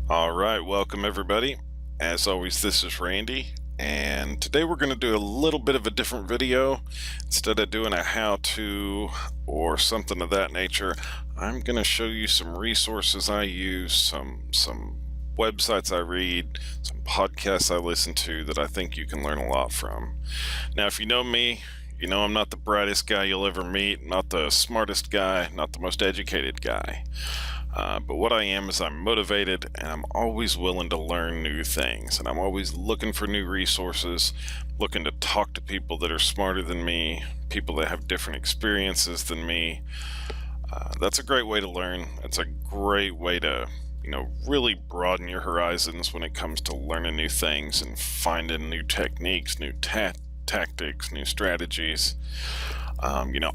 All right, welcome everybody. As always, this is Randy, and today we're going to do a little bit of a different video. Instead of doing a how-to or something of that nature, I'm going to show you some resources I use, some websites I read, some podcasts I listen to that I think you can learn a lot from. Now, if you know me, you know I'm not the brightest guy you'll ever meet, not the smartest guy, not the most educated guy. But what I am is I'm motivated and I'm always willing to learn new things, and I'm always looking for new resources, looking to talk to people that are smarter than me, people that have different experiences than me. That's a great way to learn. It's a great way to, really broaden your horizons when it comes to learning new things and finding new techniques, new tactics, new strategies.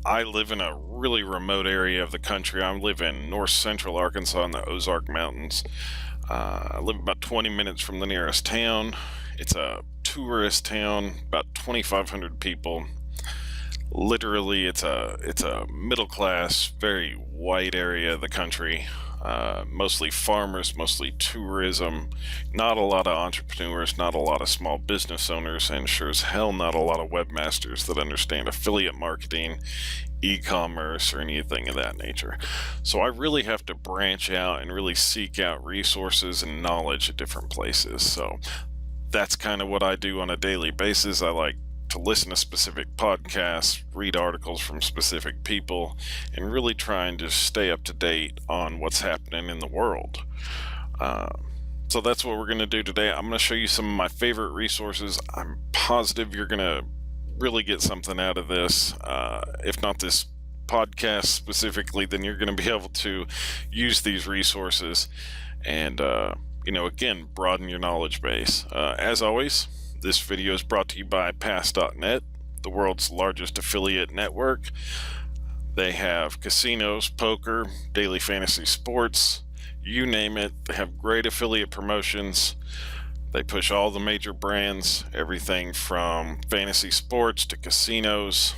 I live in a really remote area of the country. I live in north central Arkansas in the Ozark Mountains. I live about 20 minutes from the nearest town. It's a tourist town, about 2,500 people. Literally, it's a middle class, very white area of the country. Mostly farmers, mostly tourism, not a lot of entrepreneurs, not a lot of small business owners, and sure as hell not a lot of webmasters that understand affiliate marketing, e-commerce, or anything of that nature. So I really have to branch out and really seek out resources and knowledge at different places. So that's kind of what I do on a daily basis. I like to listen to specific podcasts, read articles from specific people, and really try and just stay up to date on what's happening in the world. So that's what we're going to do today. I'm going to show you some of my favorite resources. I'm positive you're going to really get something out of this. If not this podcast specifically, then you're going to be able to use these resources and, again, broaden your knowledge base. As always, this video is brought to you by Pass.net, the world's largest affiliate network. They have casinos, poker, daily fantasy sports, you name it. They have great affiliate promotions. They push all the major brands, everything from fantasy sports to casinos.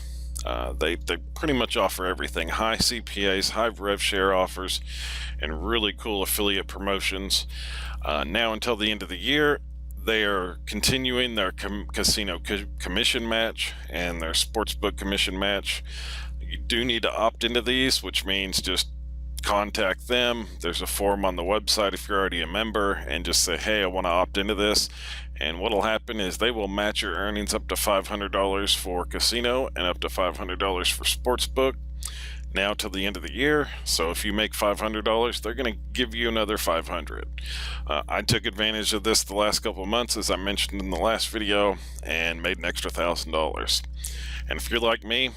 They pretty much offer everything. High CPAs, high rev share offers, and really cool affiliate promotions. Now until the end of the year, they are continuing their casino commission match and their sportsbook commission match. You do need to opt into these, which means just contact them. There's a form on the website if you're already a member, and just say, hey, I want to opt into this. And what'll happen is they will match your earnings up to $500 for casino and up to $500 for sportsbook. Now till the end of the year. So if you make $500, they're going to give you another $500. I took advantage of this the last couple of months, as I mentioned in the last video, and made an extra $1,000. And if you're like me,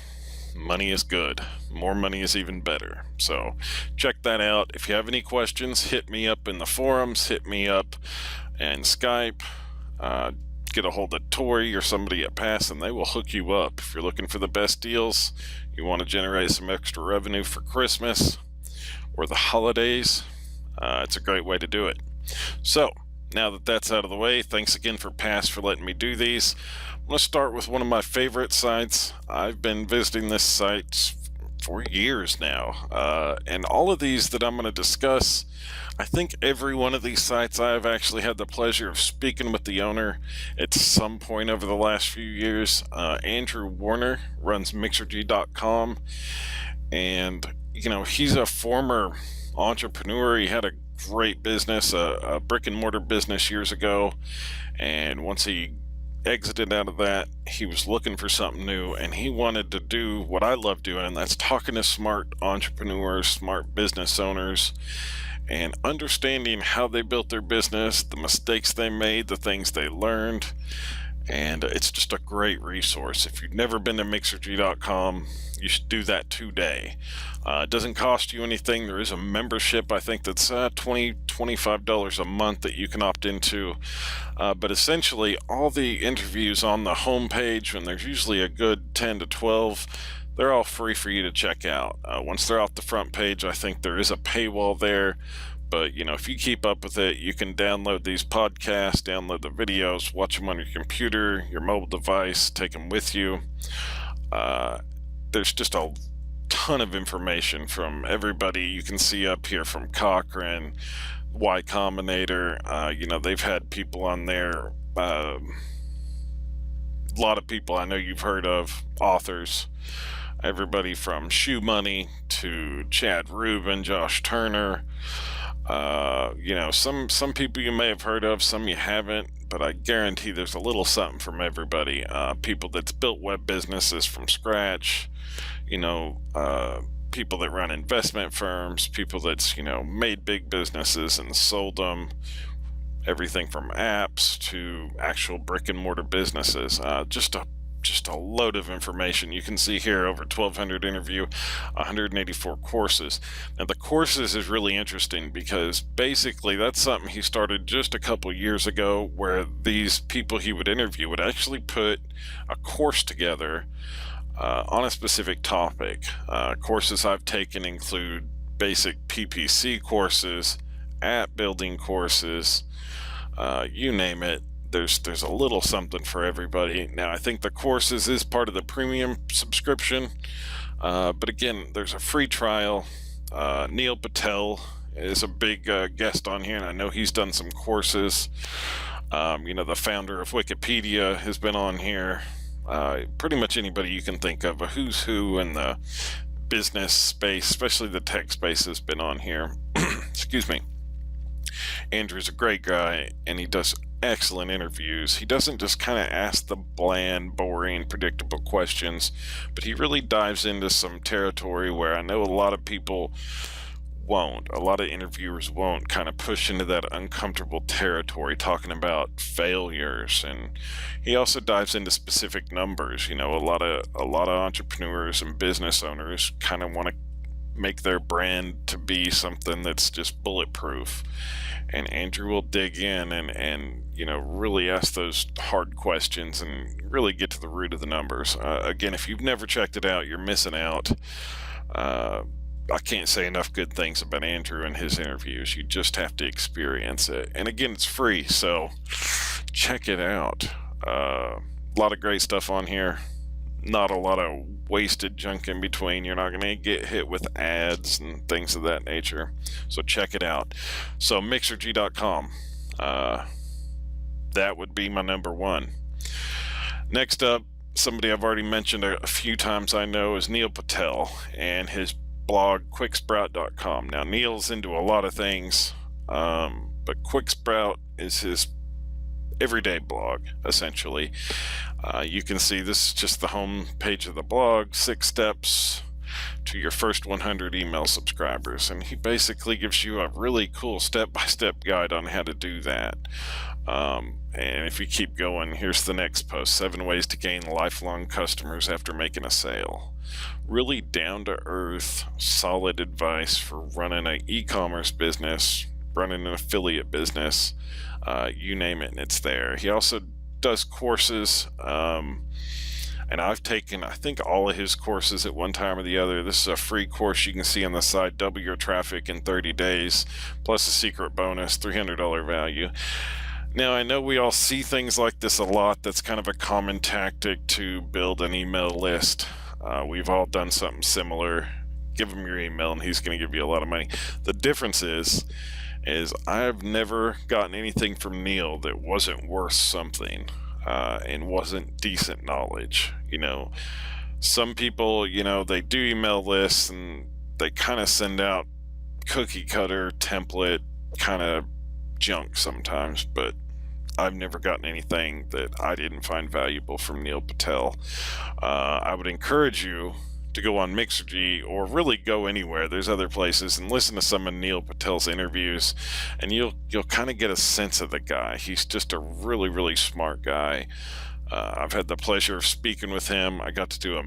money is good. More money is even better. So check that out. If you have any questions, hit me up in the forums, hit me up and Skype. Get a hold of Tori or somebody at Pass, and they will hook you up. If you're looking for the best deals, you want to generate some extra revenue for Christmas or the holidays, it's a great way to do it. So now that that's out of the way, thanks again for Pass for letting me do these. I'm going to start with one of my favorite sites. I've been visiting this site for years now, and all of these that I'm going to discuss, I think every one of these sites I have actually had the pleasure of speaking with the owner at some point over the last few years. Andrew Warner runs Mixergy.com, and he's a former entrepreneur. He had a great business, a brick and mortar business years ago, and once he exited out of that, he was looking for something new, and he wanted to do what I love doing, and that's talking to smart entrepreneurs, smart business owners, and understanding how they built their business, the mistakes they made, the things they learned. And it's just a great resource. If you've never been to Mixergy.com, you should do that today. It doesn't cost you anything. There is a membership, I think that's $25 a month that you can opt into. But essentially, all the interviews on the home page, and there's usually a good 10 to 12, they're all free for you to check out. Once they're off the front page, I think there is a paywall there. But, if you keep up with it, you can download these podcasts, download the videos, watch them on your computer, your mobile device, take them with you. There's just a ton of information from everybody you can see up here, from Cochrane, Y Combinator. They've had people on there. A lot of people I know you've heard of, authors. Everybody from Shoe Money to Chad Rubin, Josh Turner. Some people you may have heard of, some you haven't, but I guarantee there's a little something from everybody. People that's built web businesses from scratch, people that run investment firms, people that's, made big businesses and sold them, everything from apps to actual brick and mortar businesses. Just a load of information. You can see here over 1,200 interview, 184 courses. Now the courses is really interesting because basically that's something he started just a couple years ago, where these people he would interview would actually put a course together on a specific topic. Courses I've taken include basic PPC courses, app building courses, you name it. There's a little something for everybody. Now, I think the courses is part of the premium subscription, but again, there's a free trial. Neil Patel is a big guest on here, and I know he's done some courses. The founder of Wikipedia has been on here. Pretty much anybody you can think of, a who's who in the business space, especially the tech space, has been on here. Excuse me. Andrew's a great guy, and he does excellent interviews. He doesn't just kind of ask the bland, boring, predictable questions, but he really dives into some territory where I know a lot of people won't. A lot of interviewers won't kind of push into that uncomfortable territory, talking about failures. And he also dives into specific numbers. A lot of entrepreneurs and business owners kind of want to make their brand to be something that's just bulletproof. And Andrew will dig in and really ask those hard questions and really get to the root of the numbers. Again, if you've never checked it out, you're missing out. I can't say enough good things about Andrew and his interviews. You just have to experience it. And again, it's free, so check it out. A lot of great stuff on here. Not a lot of wasted junk in between. You're not going to get hit with ads and things of that nature. So check it out. So Mixergy.com. That would be my number one. Next up, somebody I've already mentioned a few times I know is Neil Patel and his blog Quicksprout.com. Now Neil's into a lot of things, but Quicksprout is his everyday blog, essentially. You can see this is just the home page of the blog, 6 steps to your first 100 email subscribers, and he basically gives you a really cool step-by-step guide on how to do that. And if you keep going, here's the next post: 7 ways to gain lifelong customers after making a sale. Really down-to-earth, solid advice for running an e-commerce business, running an affiliate business, you name it, and it's there. He also does courses, and I've taken, I think, all of his courses at one time or the other. This is a free course you can see on the side: double your traffic in 30 days, plus a secret bonus, $300 value. Now, I know we all see things like this a lot. That's kind of a common tactic to build an email list. We've all done something similar. Give him your email and he's going to give you a lot of money. The difference is I've never gotten anything from Neil that wasn't worth something, and wasn't decent knowledge. Some people, they do email lists and they kind of send out cookie cutter template kind of junk sometimes, but I've never gotten anything that I didn't find valuable from Neil Patel. I would encourage you to go on Mixergy, or really go anywhere. There's other places, and listen to some of Neil Patel's interviews, and you'll kind of get a sense of the guy. He's just a really, really smart guy. I've had the pleasure of speaking with him. I got to do a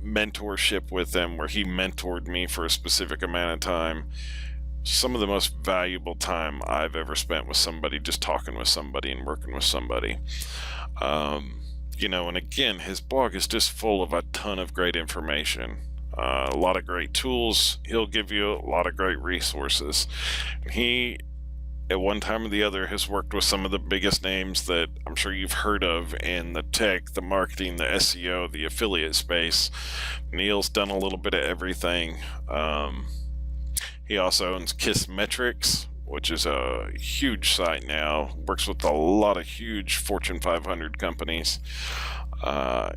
mentorship with him where he mentored me for a specific amount of time. Some of the most valuable time I've ever spent with somebody, just talking with somebody and working with somebody. And again, his blog is just full of a ton of great information, a lot of great tools. He'll give you a lot of great resources. He, at one time or the other, has worked with some of the biggest names that I'm sure you've heard of in the tech, the marketing, the SEO, the affiliate space. Neil's done a little bit of everything. He also owns Kissmetrics, which is a huge site now. Works with a lot of huge Fortune 500 companies.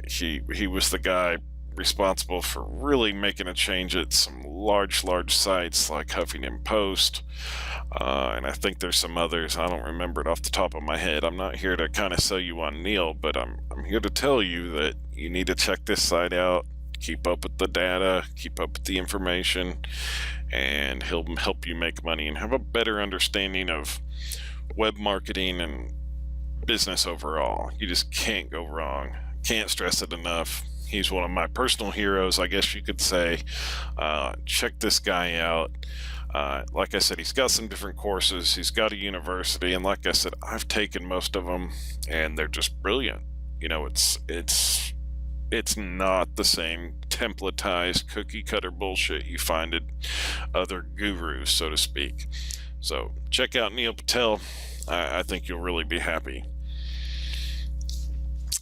He was the guy responsible for really making a change at some large sites like Huffington Post, and I think there's some others. I don't remember it off the top of my head. I'm not here to kind of sell you on Neil, but I'm here to tell you that you need to check this site out, keep up with the data, keep up with the information, and he'll help you make money and have a better understanding of web marketing and business overall. You just can't go wrong. Can't stress it enough. He's one of my personal heroes, I guess you could say. Check this guy out. Like I said, he's got some different courses. He's got a university, and like I said, I've taken most of them, and they're just brilliant. You know, it's not the same templatized cookie cutter bullshit you find at other gurus, so to speak. So check out Neil Patel. I think you'll really be happy.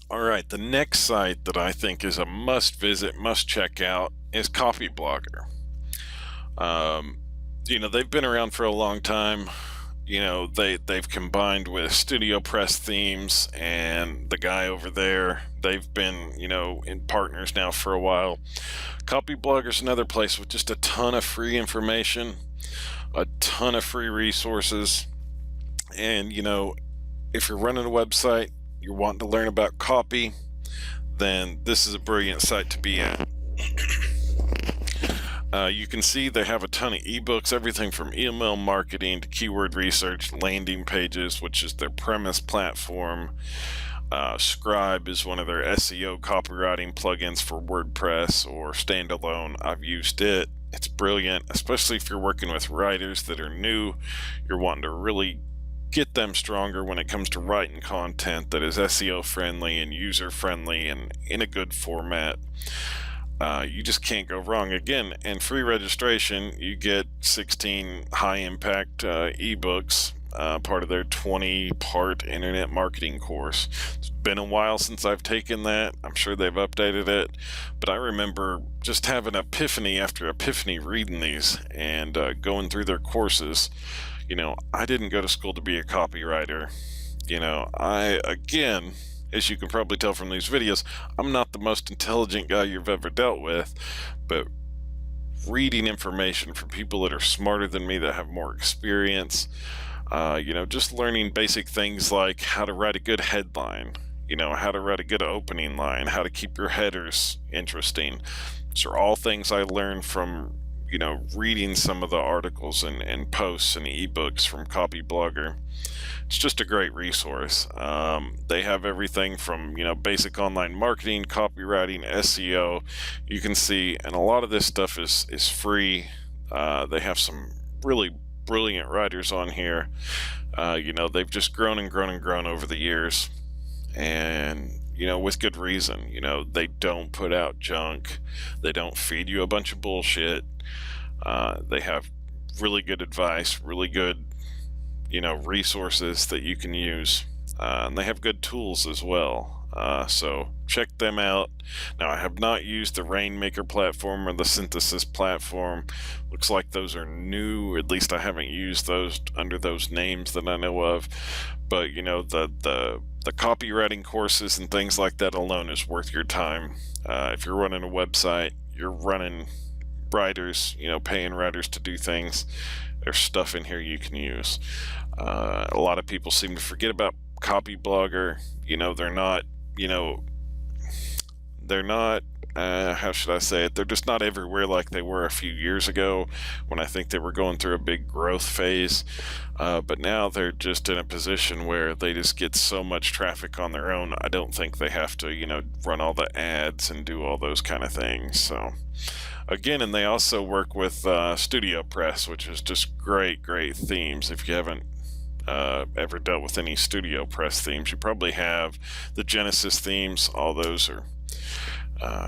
All right, the next site that I think is a must visit, must check out is CopyBlogger. You know, they've been around for a long time. You know, they've combined with Studio Press Themes, and the guy over there, they've been, you know, in partners now for a while. CopyBlogger's another place with just a ton of free information, a ton of free resources. And, you know, if you're running a website, you're wanting to learn about copy, then this is a brilliant site to be at. You can see they have a ton of ebooks, everything from email marketing to keyword research, landing pages, which is their premise platform. Scribe is one of their SEO copywriting plugins for WordPress or standalone. I've used it. It's brilliant, especially if you're working with writers that are new. You're wanting to really get them stronger when it comes to writing content that is SEO friendly and user friendly and in a good format. You just can't go wrong. Again, and free registration, you get 16 high impact ebooks, part of their 20-part internet marketing course. It's been a while since I've taken that. I'm sure they've updated it, but I remember just having epiphany after epiphany reading these and going through their courses. You know, I didn't go to school to be a copywriter. You know, again, as you can probably tell from these videos, I'm not the most intelligent guy you've ever dealt with, but reading information from people that are smarter than me, that have more experience, you know, just learning basic things like how to write a good headline, you know, how to write a good opening line, how to keep your headers interesting. These are all things I learned from, you know, reading some of the articles and posts and ebooks from CopyBlogger. It's just a great resource. They have everything from, you know, basic online marketing, copywriting, SEO. You can see, and a lot of this stuff is free. They have some really brilliant writers on here. You know, they've just grown and grown and grown over the years, and you know, with good reason. You know, they don't put out junk. They don't feed you a bunch of bullshit. They have really good advice, really good, you know, resources that you can use, and they have good tools as well. So check them out. Now, I have not used the Rainmaker platform or the Synthesis platform. Looks like those are new. At least I haven't used those under those names that I know of. But you know, the copywriting courses and things like that alone is worth your time. If you're running a website, you're running writers, you know, paying writers to do things, there's stuff in here you can use. A lot of people seem to forget about CopyBlogger. You know, they're not, you know, how should I say it? They're just not everywhere like they were a few years ago when I think they were going through a big growth phase. But now they're just in a position where they just get so much traffic on their own. I don't think they have to, you know, run all the ads and do all those kind of things. So again, and they also work with Studio Press, which is just great themes. If you haven't ever dealt with any Studio Press themes, you probably have the Genesis themes. All those are,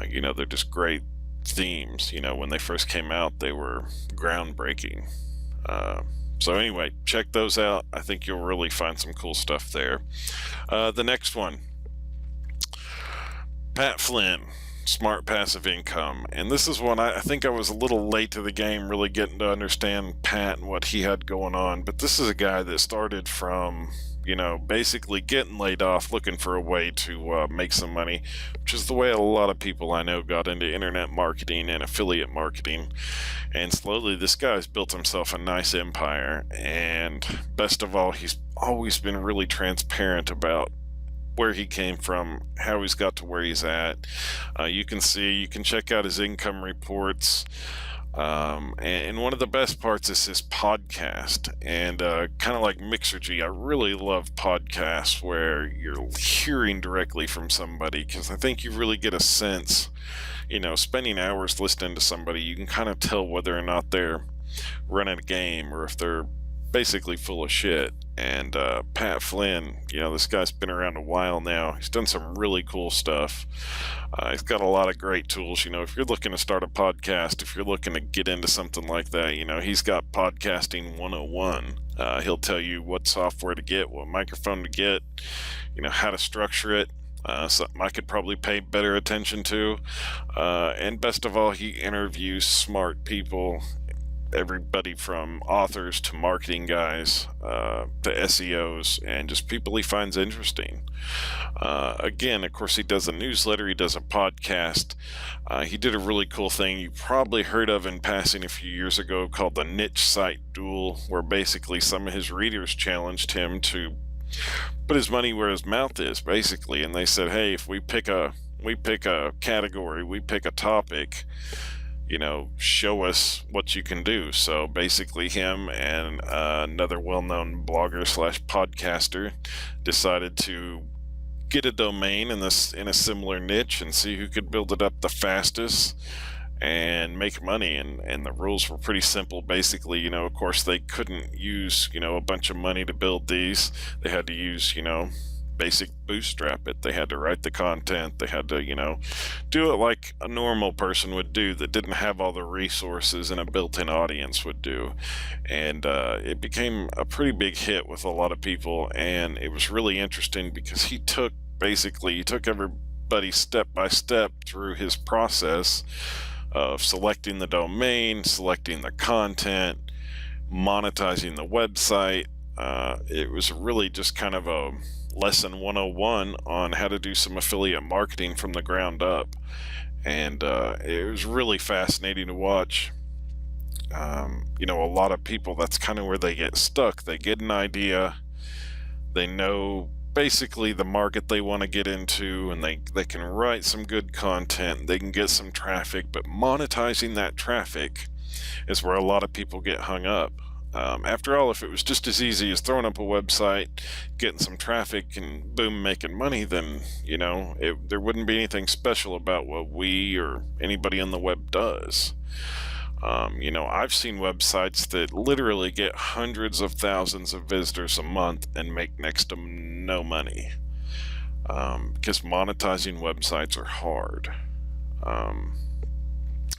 you know, they're just great themes. You know, when they first came out, they were groundbreaking. So anyway, check those out. I think you'll really find some cool stuff there. The next one, Pat Flynn. smart passive income. And this is one I think I was a little late to the game, really getting to understand Pat and what he had going on. But this is a guy that started from, basically getting laid off, looking for a way to make some money, which is the way a lot of people I know got into internet marketing and affiliate marketing. And slowly this guy's built himself a nice empire. And best of all, he's always been really transparent about where he came from, how he's got to where he's at. You can check out his income reports. And one of the best parts is his podcast. And kind of like Mixergy, I really love podcasts where you're hearing directly from somebody, because I think you really get a sense, spending hours listening to somebody, you can kind of tell whether or not they're running a game or if they're basically full of shit. And Pat Flynn, this guy's been around a while now. He's done some really cool stuff. He's got a lot of great tools. If you're looking to start a podcast, if you're looking to get into something like that, he's got podcasting 101. He'll tell you what software to get, what microphone to get, how to structure it. Something I could probably pay better attention to. And best of all, he interviews smart people, everybody from authors to marketing guys to SEOs, and just people he finds interesting. Again, of course, he does a newsletter, he does a podcast. He did a really cool thing you probably heard of in passing a few years ago called the Niche Site Duel, where basically some of his readers challenged him to put his money where his mouth is, basically. And they said, hey, if we pick a category, we pick a topic, show us what you can do. So basically him and another well-known blogger slash podcaster decided to get a domain in a similar niche and see who could build it up the fastest and make money. And the rules were pretty simple. Basically, of course, they couldn't use, a bunch of money to build these. They had to use, basic bootstrap it. They had to write the content. They had to, do it like a normal person would do that didn't have all the resources and a built-in audience would do. And it became a pretty big hit with a lot of people. And it was really interesting because he took everybody step by step through his process of selecting the domain, selecting the content, monetizing the website. It was really just kind of a lesson 101 on how to do some affiliate marketing from the ground up. And it was really fascinating to watch. A lot of people, that's kind of where they get stuck. They get an idea, they know basically the market they want to get into, and they can write some good content, they can get some traffic, but monetizing that traffic is where a lot of people get hung up. After all, if it was just as easy as throwing up a website, getting some traffic, and boom, making money, then, there wouldn't be anything special about what we or anybody on the web does. I've seen websites that literally get hundreds of thousands of visitors a month and make next to no money, because monetizing websites are hard.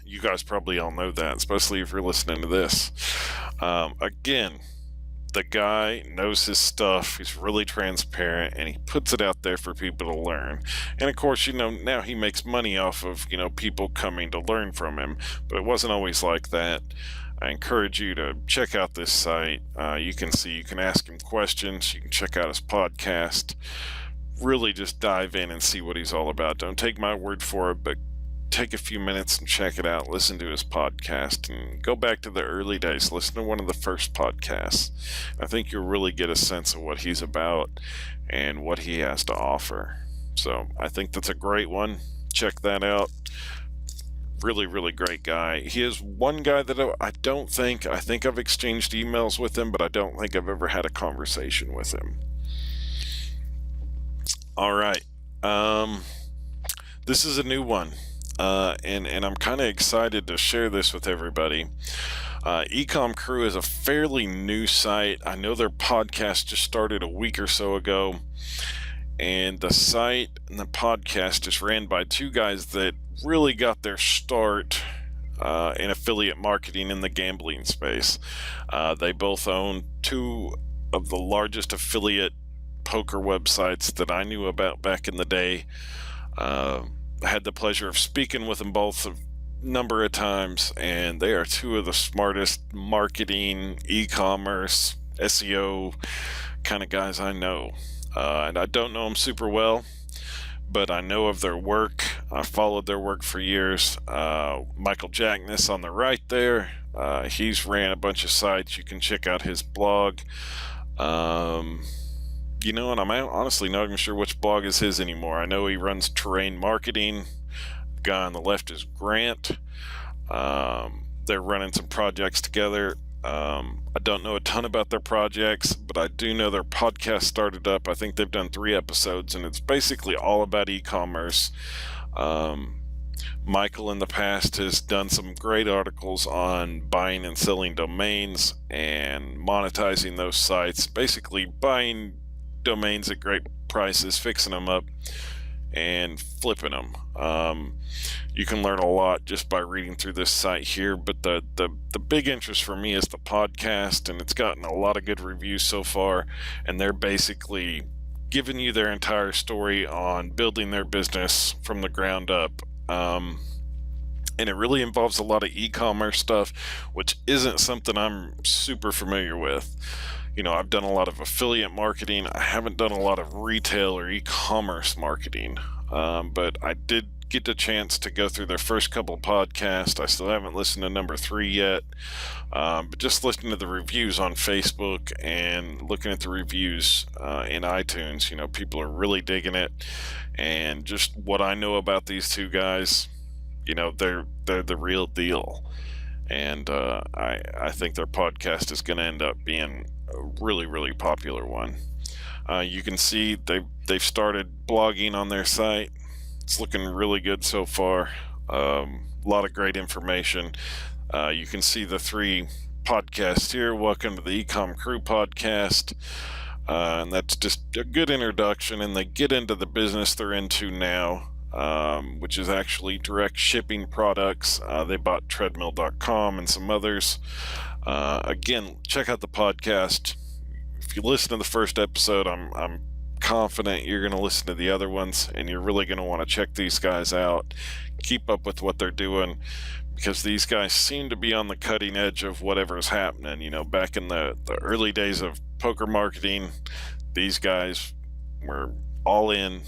You guys probably all know that, especially if you're listening to this. Again, the guy knows his stuff. He's really transparent, and he puts it out there for people to learn. And of course, now he makes money off of, people coming to learn from him. But it wasn't always like that. I encourage you to check out this site. You can ask him questions. You can check out his podcast. Really just dive in and see what he's all about. Don't take my word for it, but take a few minutes and check it out. Listen to his podcast and go back to the early days. Listen to one of the first podcasts. I think you'll really get a sense of what he's about and what he has to offer. So I think that's a great one. Check that out. Really, really great guy. He is one guy that I think I've exchanged emails with him, but I don't think I've ever had a conversation with him. All right. This is a new one. And I'm kind of excited to share this with everybody. Ecom Crew is a fairly new site. I know their podcast just started a week or so ago, and the site and the podcast is ran by two guys that really got their start in affiliate marketing in the gambling space. They both own two of the largest affiliate poker websites that I knew about back in the day. I had the pleasure of speaking with them both a number of times, and they are two of the smartest marketing, e-commerce, SEO kind of guys I know. And I don't know them super well, but I know of their work. I followed their work for years. Michael Jackness on the right there, he's ran a bunch of sites. You can check out his blog. And I'm honestly not even sure which blog is his anymore. I know he runs Terrain Marketing. The guy on the left is Grant. They're running some projects together. I don't know a ton about their projects, but I do know their podcast started up. I think they've done 3 episodes, and it's basically all about e-commerce. Michael in the past has done some great articles on buying and selling domains and monetizing those sites, basically buying domains at great prices, fixing them up, and flipping them. You can learn a lot just by reading through this site here, but the big interest for me is the podcast, and it's gotten a lot of good reviews so far, and they're basically giving you their entire story on building their business from the ground up. And it really involves a lot of e-commerce stuff, which isn't something I'm super familiar with. I've done a lot of affiliate marketing. I haven't done a lot of retail or e-commerce marketing, but I did get the chance to go through their first couple podcasts. I still haven't listened to number 3 yet, but just listening to the reviews on Facebook and looking at the reviews in iTunes, people are really digging it. And just what I know about these two guys, they're the real deal. And I think their podcast is going to end up being a really, really popular one. You can see they've started blogging on their site. It's looking really good so far. A lot of great information. You can see the 3 podcasts here. Welcome to the Ecom Crew podcast. And that's just a good introduction, and they get into the business they're into now, which is actually direct shipping products. They bought treadmill.com and some others. Again, check out the podcast. If you listen to the first episode, I'm confident you're going to listen to the other ones, and you're really going to want to check these guys out. Keep up with what they're doing, because these guys seem to be on the cutting edge of whatever's happening. Back in the early days of poker marketing, these guys were all in,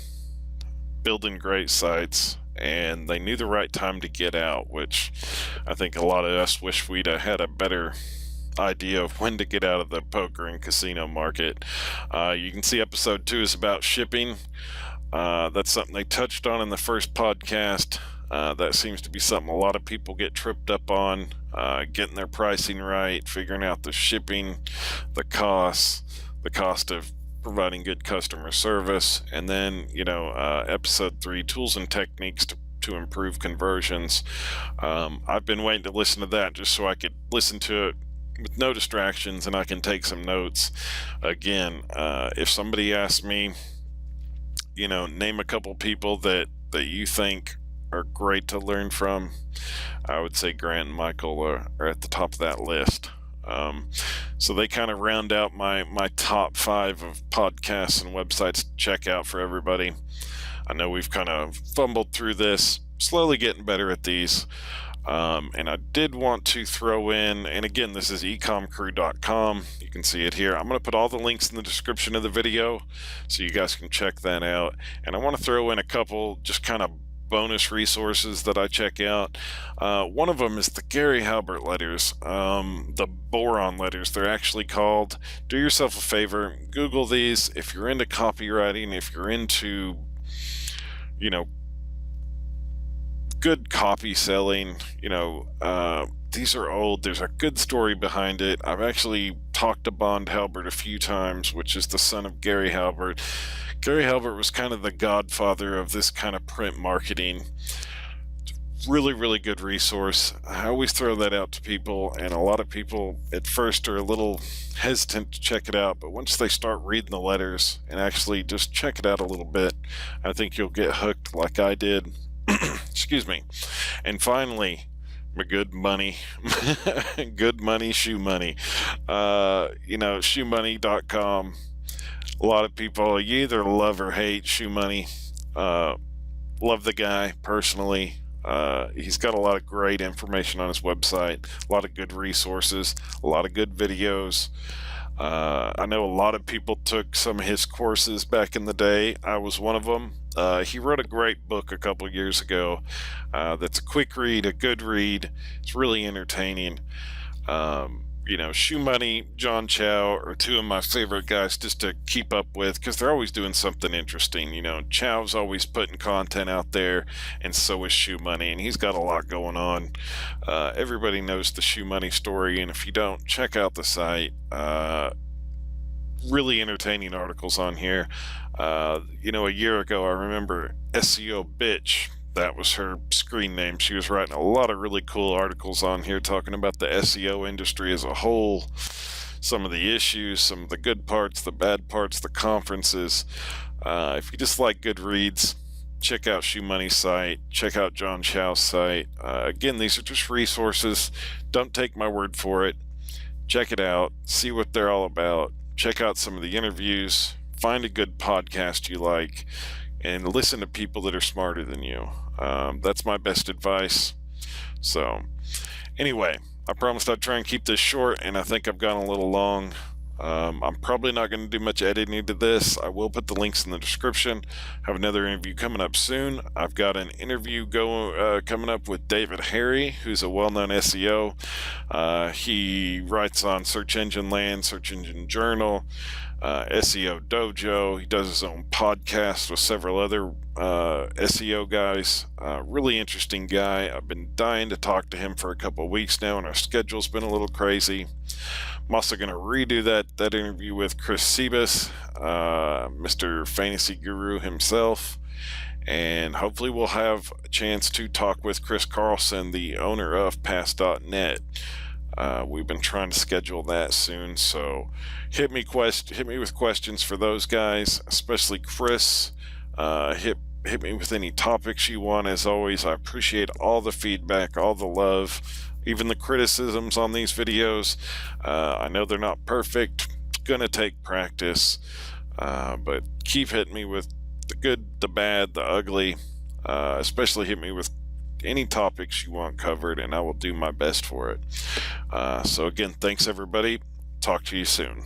building great sites, and they knew the right time to get out, which I think a lot of us wish we'd have had a better idea of when to get out of the poker and casino market. You can see episode 2 is about shipping. That's something they touched on in the first podcast. That seems to be something a lot of people get tripped up on, getting their pricing right, figuring out the shipping, the cost of providing good customer service, and then episode 3, tools and techniques to improve conversions. I've been waiting to listen to that just so I could listen to it with no distractions, and I can take some notes. Again, if somebody asks me, name a couple people that you think are great to learn from, I would say Grant and Michael are at the top of that list. So they kind of round out my top 5 of podcasts and websites to check out for everybody. I know we've kind of fumbled through this, slowly getting better at these. And I did want to throw in, and again, this is ecomcrew.com. You can see it here. I'm going to put all the links in the description of the video so you guys can check that out. And I want to throw in a couple just kind of bonus resources that I check out. One of them is the Gary Halbert letters, the boron letters, they're actually called. Do yourself a favor, Google these. If you're into copywriting, if you're into, good copy selling, these are old. There's a good story behind it. I've actually talked to Bond Halbert a few times, which is the son of Gary Halbert. Gary Halbert was kind of the godfather of this kind of print marketing. Really, really good resource. I always throw that out to people, and a lot of people at first are a little hesitant to check it out, but once they start reading the letters and actually just check it out a little bit, I think you'll get hooked like I did. Excuse me. And finally, my good money, good money, shoe money, shoemoney.com. A lot of people, you either love or hate Shoe Money. Love the guy personally. He's got a lot of great information on his website, a lot of good resources, a lot of good videos. I know a lot of people took some of his courses back in the day. I was one of them. He wrote a great book a couple years ago that's a quick read, a good read. It's really entertaining. Shoe Money, John Chow are two of my favorite guys just to keep up with because they're always doing something interesting. Chow's always putting content out there, and so is Shoe Money, and he's got a lot going on. Everybody knows the Shoe Money story, and if you don't, check out the site. Really entertaining articles on here. A year ago, I remember SEO Bitch. That was her screen name. She was writing a lot of really cool articles on here talking about the SEO industry as a whole, some of the issues, some of the good parts, the bad parts, the conferences. If you just like good reads, check out Shoe Money's site, check out John Chow's site. Again, these are just resources. Don't take my word for it. Check it out, see what they're all about, check out some of the interviews, find a good podcast you like, and listen to people that are smarter than you. That's my best advice. So anyway, I promised I'd try and keep this short, and I think I've gone a little long. I'm probably not going to do much editing to this. I will put the links in the description. Have another interview coming up soon. I've got an interview coming up with David Harry, who's a well-known SEO. He writes on Search Engine Land, Search Engine Journal, SEO Dojo. He does his own podcast with several other SEO guys. Really interesting guy. I've been dying to talk to him for a couple of weeks now, and our schedule's been a little crazy. I'm also going to redo that interview with Chris Sebas, Mr. Fantasy Guru himself, and hopefully we'll have a chance to talk with Chris Carlson, the owner of Pass.net. We've been trying to schedule that soon, so hit me with questions for those guys, especially Chris. Hit me with any topics you want. As always, I appreciate all the feedback, all the love, even the criticisms on these videos. I know they're not perfect. It's gonna take practice, but keep hitting me with the good, the bad, the ugly. Especially hit me with any topics you want covered, and I will do my best for it. So again, thanks everybody. Talk to you soon.